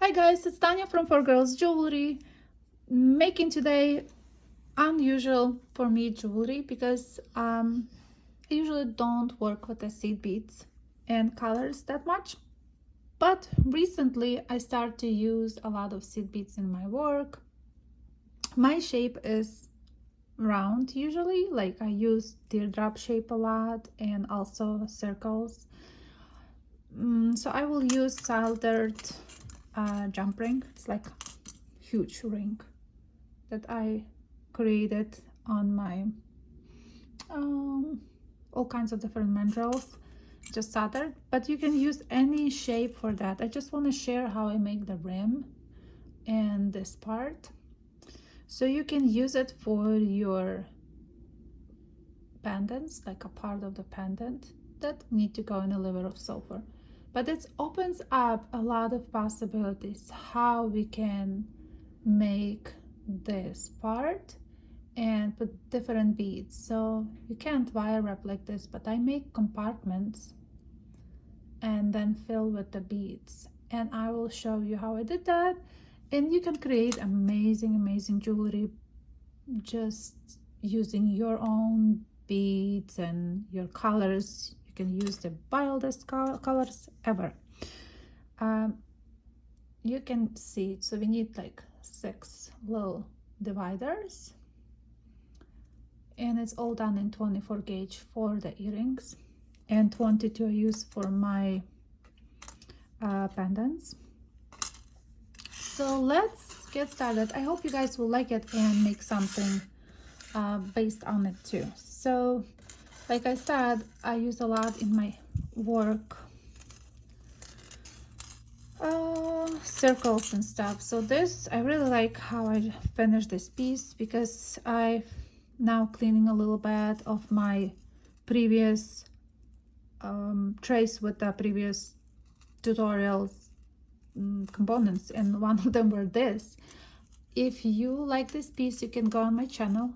Hi guys, it's Tanya from 4 Girls Jewelry, making today unusual for me jewelry because I usually don't work with the seed beads and colors that much, but recently I started to use a lot of seed beads in my work. My shape is round usually, like I use teardrop shape a lot and also circles. So I will use soldered jump ring. It's like huge ring that I created on my all kinds of different mandrels, just soldered, but you can use any shape for that. I just want to share how I make the rim and this part, so you can use it for your pendants, like a part of the pendant that need to go in a liver of sulfur. But it opens up a lot of possibilities how we can make this part and put different beads. So you can't wire wrap like this, but I make compartments and then fill with the beads, and I will show you how I did that. And you can create amazing jewelry just using your own beads and your colors. You can use the wildest colors ever. You can see, so we need like 6 little dividers, and it's all done in 24 gauge for the earrings, and 22 I use for my pendants. So let's get started. I hope you guys will like it and make something based on it too. So like I said, I use a lot in my work circles and stuff. So this, I really like how I finished this piece because I now cleaning a little bit of my previous trace with the previous tutorials components, and one of them were this. If you like this piece, you can go on my channel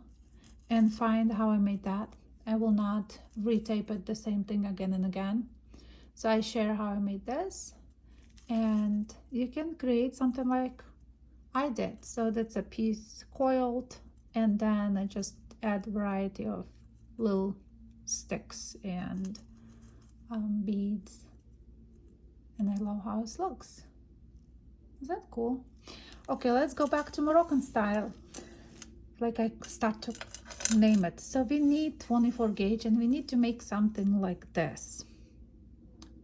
and find how I made that. I will not retape it the same thing again and again. So I share how I made this, and you can create something like I did. So that's a piece coiled, and then I just add a variety of little sticks and beads, and I love how it looks. Is that cool? Okay, let's go back to Moroccan style, like I start to name it. So we need 24 gauge, and we need to make something like this.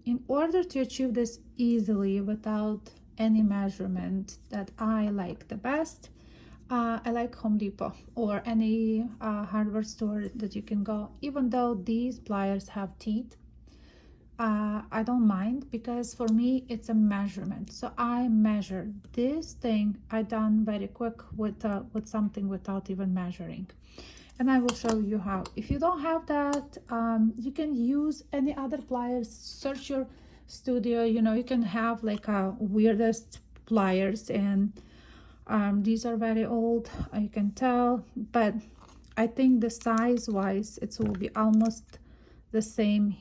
In order to achieve this easily without any measurement that I like the best, I like Home Depot or any hardware store that you can go. Even though these pliers have teeth, I don't mind, because for me it's a measurement. So I measure this thing. I done very quick with something without even measuring, and I will show you how. If you don't have that, you can use any other pliers. Search your studio, you know, you can have like a weirdest pliers, and these are very old, you can tell, but I think the size wise it will be almost the same.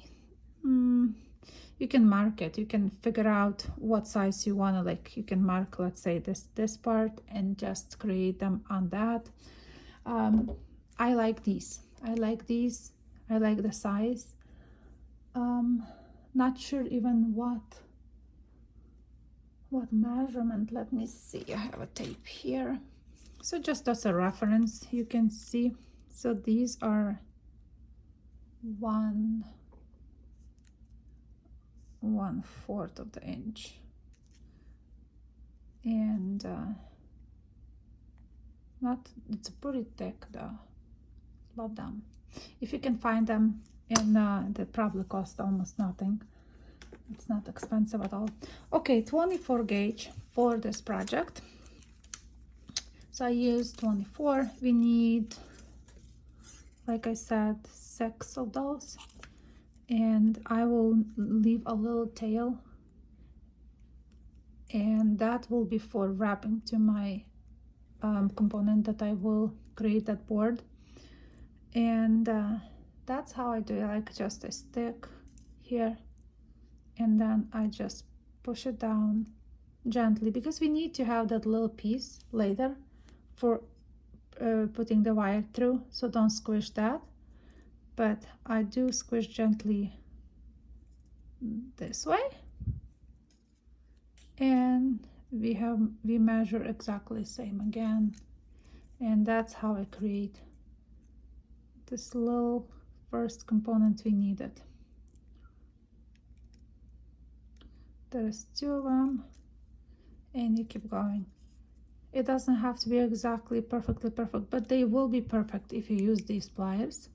You can mark it, you can figure out what size you want to, like you can mark, let's say this part, and just create them on that. I like these, I like the size. Not sure even what measurement. Let me see, I have a tape here, so just as a reference you can see. So these are 1/4 of the inch, and it's pretty thick though. Love them. If you can find them, and they probably cost almost nothing. It's not expensive at all. Okay, 24 gauge for this project. So I use 24. We need, like I said, 6 of those, and I will leave a little tail, and that will be for wrapping to my component that I will create that board. And that's how I do it, like just a stick here, and then I just push it down gently, because we need to have that little piece later for putting the wire through, so don't squish that. But I do squish gently this way, and we measure exactly the same again, and that's how I create this little first component we needed. There's 2 of them, and you keep going. It doesn't have to be exactly perfectly perfect, but they will be perfect if you use these pliers.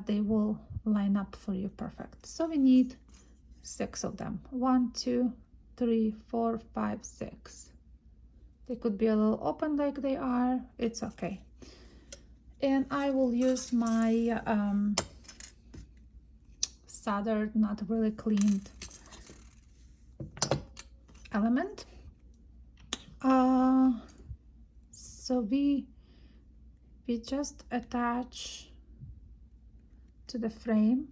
They will line up for you perfect. So we need 6 of them. 1, 2, 3, 4, 5, 6. They could be a little open like they are, it's okay. And I will use my soldered, not really cleaned element. So we just attach to the frame.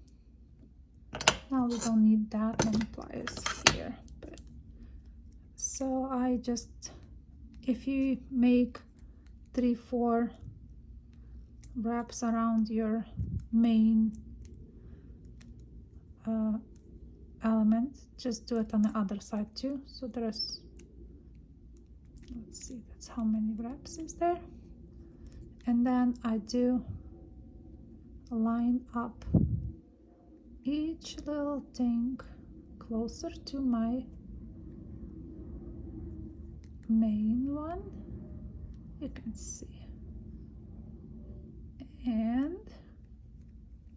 Now we don't need that many pliers here, but so I just, if you make 3-4 wraps around your main element, just do it on the other side too. So there's, let's see, that's how many wraps is there. And then I do line up each little thing closer to my main one, you can see, and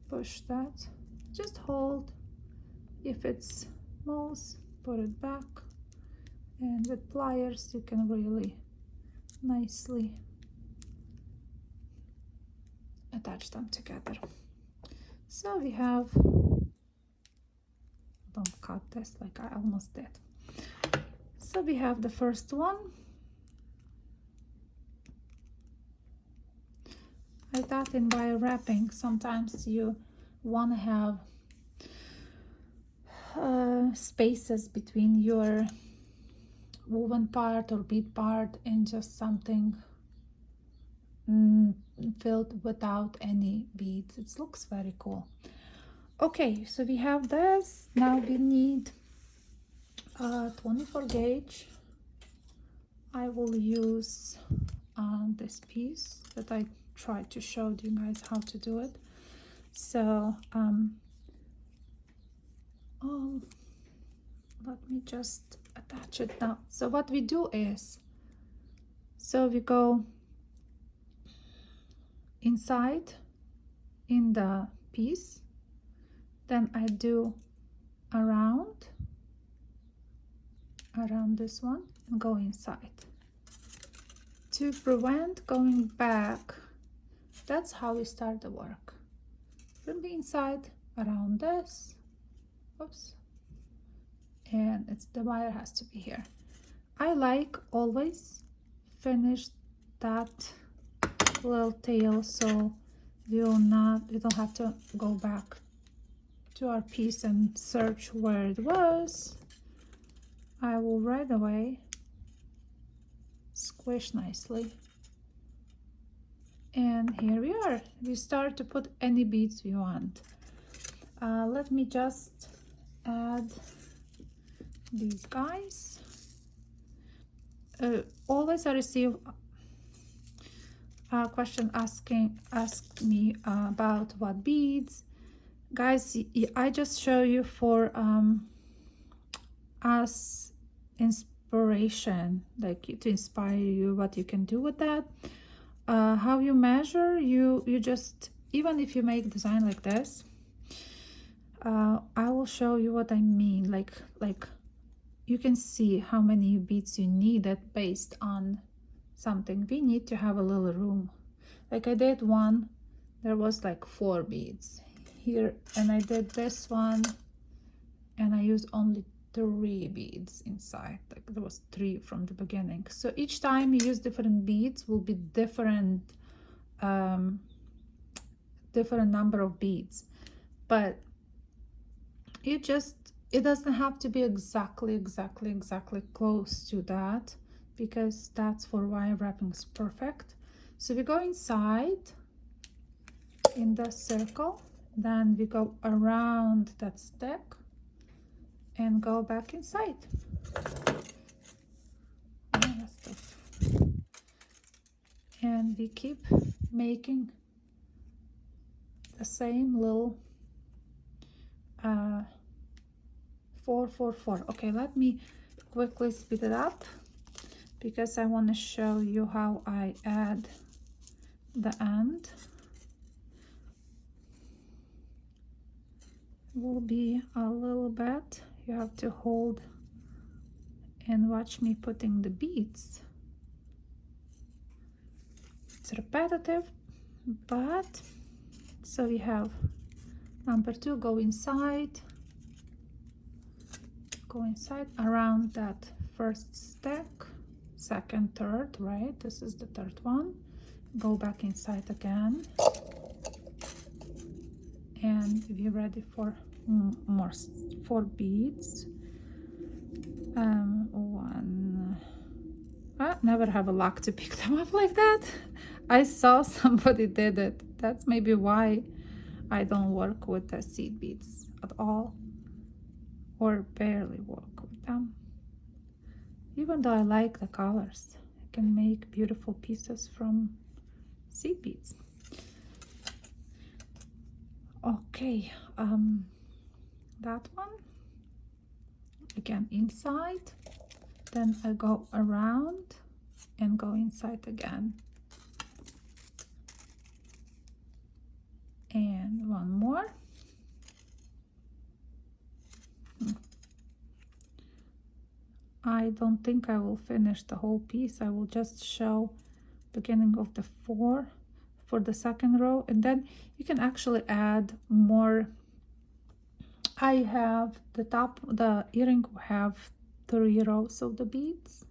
push that. Just hold. If it's moves, put it back, and with pliers you can really nicely attach them together. So we have, don't cut this like I almost did. So we have the first one. I thought in wire wrapping, sometimes you want to have spaces between your woven part or bead part and just something filled without any beads. It looks very cool. Okay, so we have this. Now we need 24 gauge. I will use this piece that I tried to show you guys how to do it. So let me just attach it now. So what we do is, so we go inside in the piece, then I do around this one and go inside to prevent going back. That's how we start the work, from the inside around this. Oops. And it's, the wire has to be here. I like always finish that little tail, so we don't have to go back to our piece and search where it was. I will right away squish nicely, and here we are. We start to put any beads we want. Let me just add these guys. Always I receive a question ask me about what beads. Guys, I just show you for as inspiration, like to inspire you what you can do with that. How you measure, you just, even if you make design like this, I will show you what I mean. Like you can see how many beads you needed based on something. We need to have a little room. Like I did one, there was like 4 beads here, and I did this one and I used only 3 beads inside. Like there was 3 from the beginning. So each time you use different beads will be different different number of beads, but you just it doesn't have to be exactly close to that, because that's for wire wrapping is perfect. So we go inside in the circle, then we go around that stick and go back inside. And we keep making the same little 4 4 4. Okay, let me quickly speed it up because I want to show you how I add the end. Will be a little bit, you have to hold and watch me putting the beads. It's repetitive, but so we have number 2, go inside around that first stack, second, third, right? This is the third one. Go back inside again, and we're ready for more 4 beads. One. I never have a luck to pick them up like that. I saw somebody did it. That's maybe why I don't work with the seed beads at all, or barely work with them. Even though I like the colors, I can make beautiful pieces from seed beads. Okay, that one again inside, then I go around and go inside again, and one more. I don't think I will finish the whole piece. I will just show beginning of the 4 for the second row, and then you can actually add more. I have the top, the earring will have 3 rows of the beads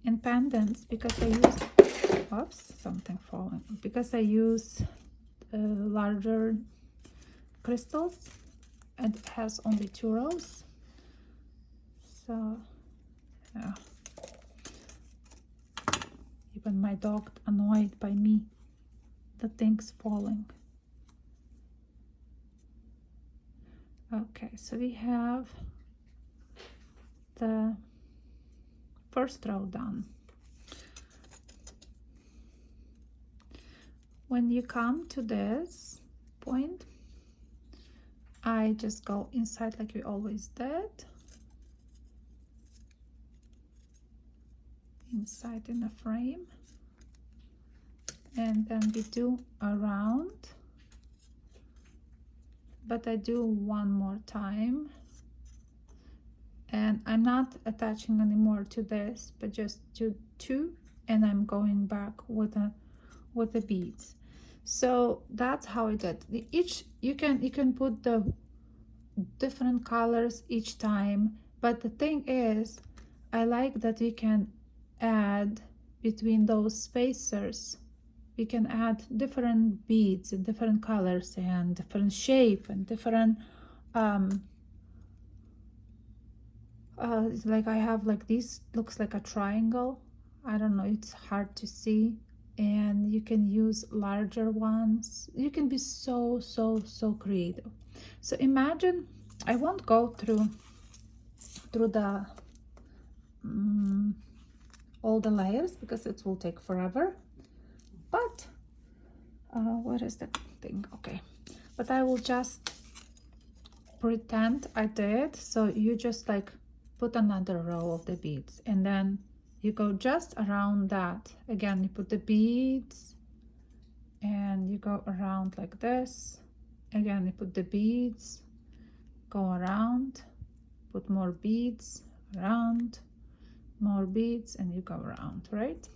and pendants because I use, oops, something falling, because I use larger crystals and it has only 2 rows. So yeah, even my dog annoyed by me, the things falling. Okay, so we have the first row done. When you come to this point, I just go inside like we always did, inside in a frame, and then we do around, but I do one more time, and I'm not attaching anymore to this, but just do 2, and I'm going back with the beads. So that's how I did each. You can put the different colors each time, but the thing is, I like that we can add between those spacers. We can add different beads and different colors and different shape and different like I have like this, looks like a triangle. I don't know, it's hard to see, and you can use larger ones. You can be so creative. So imagine, I won't go through the all the layers because it will take forever, but where is the thing? Okay, but I will just pretend I did. So you just like put another row of the beads, and then you go just around that again. You put the beads and you go around like this again. You put the beads, go around, put more beads, around, more beads, and you go around, right?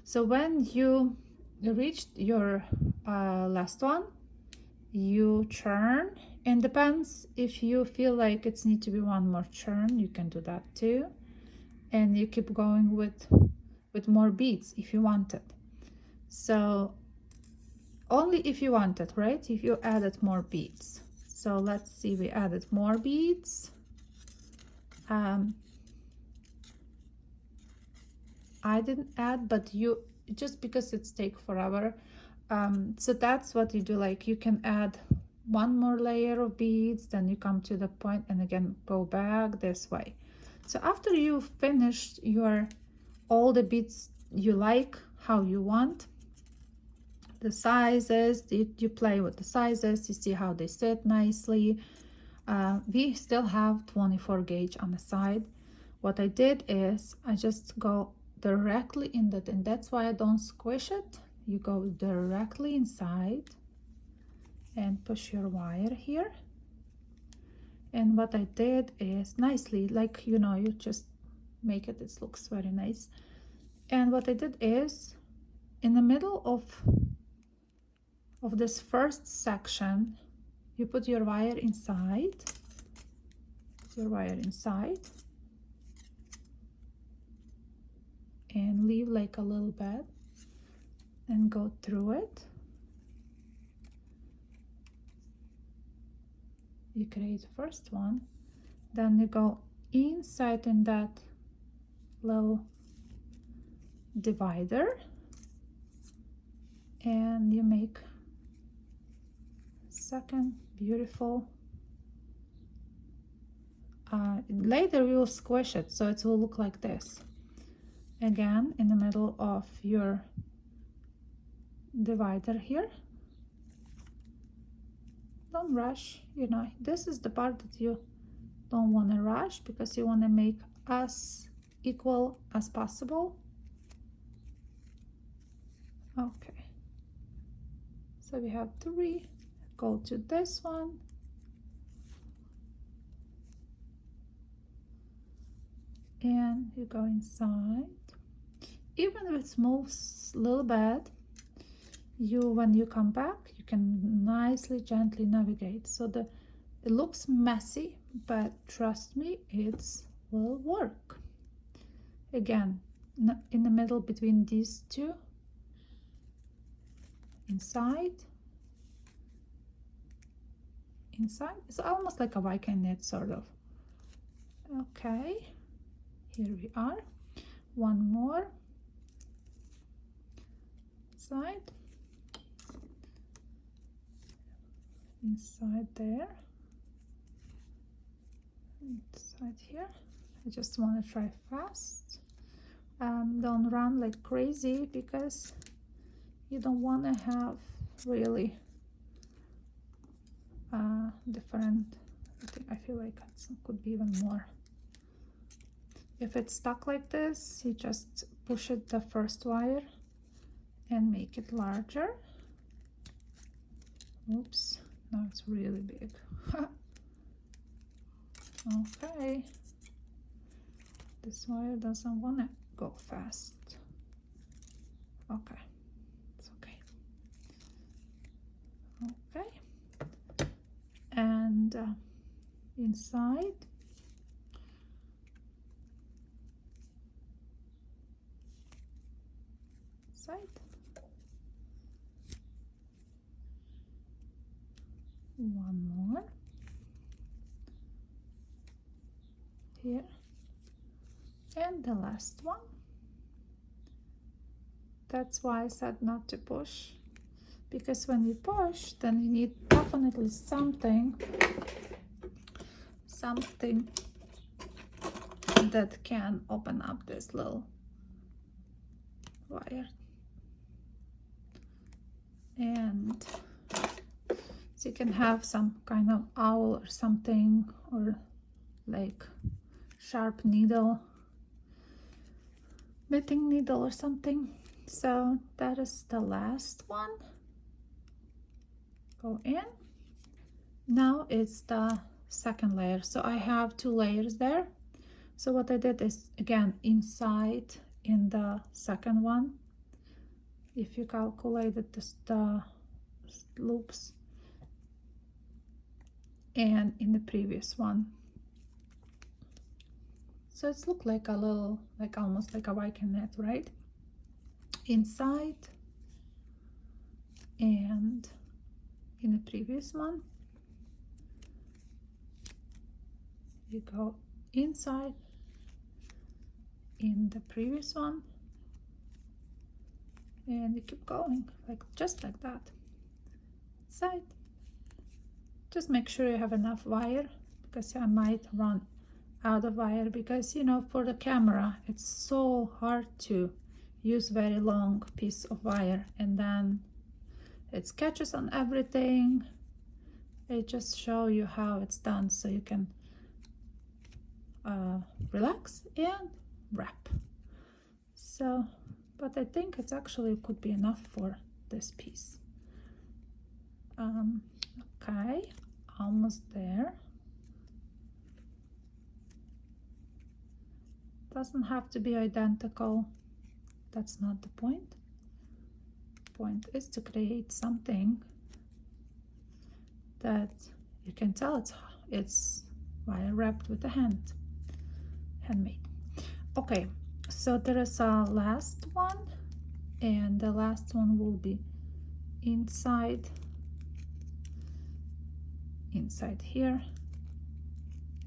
So when you reached your last one, you turn, and depends, if you feel like it's need to be one more turn, you can do that too, and you keep going with more beads if you want it. So only if you want it, right? If you added more beads. So let's see, we added more beads. I didn't add, but you, just because it's take forever. So that's what you do. Like you can add one more layer of beads, then you come to the point and again go back this way. So after you've finished your all the beads you like, how you want, the sizes, you play with the sizes, you see how they sit nicely. We still have 24 gauge on the side. What I did is I just go directly in that, and that's why I don't squish it. You go directly inside and push your wire here. And what I did is nicely, like, you know, you just make it, it looks very nice. And what I did is in the middle of this first section, you put your wire inside, and leave like a little bit and go through it. You create the first one, then you go inside in that little divider and you make second beautiful. Later we will squish it so it will look like this. Again, in the middle of your divider here. Don't rush, you know, this is the part that you don't want to rush because you want to make as equal as possible. Okay, so we have 3. Go to this one, and you go inside. Even if it moves a little bit, when you come back, you can nicely, gently navigate. So it looks messy, but trust me, it will work. Again, in the middle between these two, inside. It's almost like a Viking knit, sort of. Okay, here we are. One more side, inside there, inside here. I just want to try fast. Don't run like crazy because you don't want to have really different. I feel like it could be even more. If it's stuck like this, you just push it the first wire and make it larger. Oops, now it's really big. Okay, this wire doesn't want to go fast. Okay, it's okay. Okay, and inside, one more here, and the last one. That's why I said not to push, because when you push, then you need definitely something that can open up this little wire. And so you can have some kind of owl or something, or like sharp needle, knitting needle or something. So that is the last one. Go in. Now it's the second layer. So I have 2 layers there. So what I did is, again, inside in the second one, if you calculated the loops, and in the previous one. So it's look like a little, like almost like a Viking net, right? Inside and in the previous one. you go inside in the previous one, and you keep going like just like that. Side. Just make sure you have enough wire, because I might run out of wire, because you know, for the camera it's so hard to use very long piece of wire, and then it sketches on everything. It just show you how it's done, so you can relax and wrap. So, but I think it's actually could be enough for this piece. Okay, almost there. Doesn't have to be identical. That's not the point. Point is to create something that you can tell it's wire wrapped with a handmade. Okay, so there is a last one, and the last one will be inside here.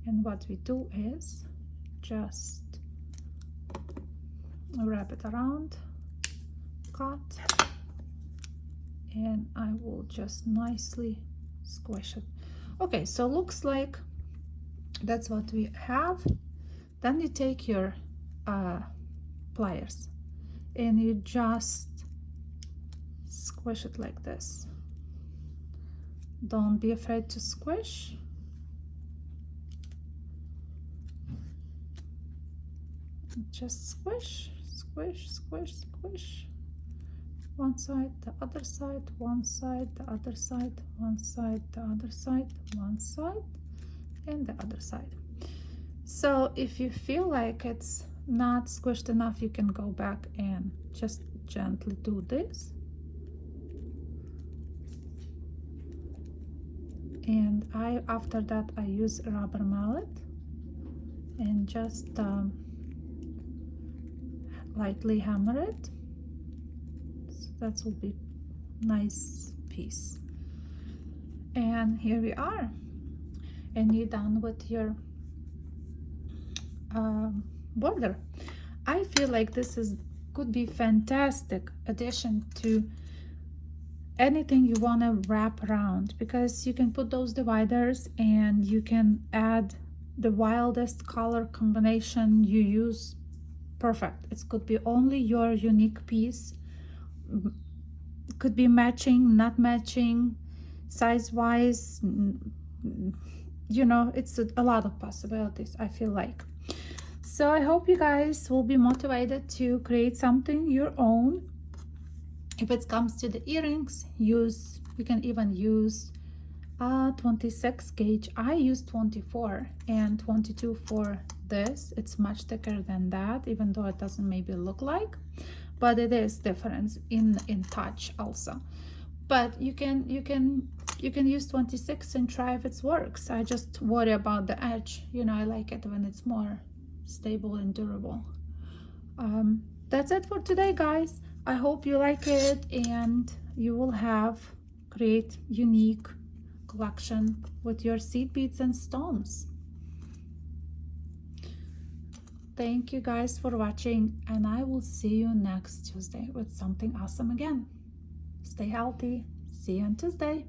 And what we do is just wrap it around, cut, and I will just nicely squish it. Okay, so looks like that's what we have. Then you take your pliers and you just squish it like this. Don't be afraid to squish. Just squish, squish, squish, squish. One side, the other side, one side, the other side, one side, the other side, one side, and the other side. So if you feel like it's not squished enough, you can go back and just gently do this. And after that I use a rubber mallet and just lightly hammer it. So that will be nice piece. And here we are, and you're done with your border. I feel like this could be fantastic addition to anything you want to wrap around, because you can put those dividers and you can add the wildest color combination you use. Perfect. It could be only your unique piece, could be matching, not matching, size wise, you know, it's a lot of possibilities, I feel like. So I hope you guys will be motivated to create something your own. If it comes to the earrings, you can even use 26 gauge. I use 24 and 22 for this. It's much thicker than that, even though it doesn't maybe look like, but it is difference in touch also. But you can use 26 and try if it works. I just worry about the edge, you know. I like it when it's more stable and durable. That's it for today, guys. I hope you like it and you will create unique collection with your seed beads and stones. Thank you guys for watching, and I will see you next Tuesday with something awesome again. Stay healthy. See you on Tuesday.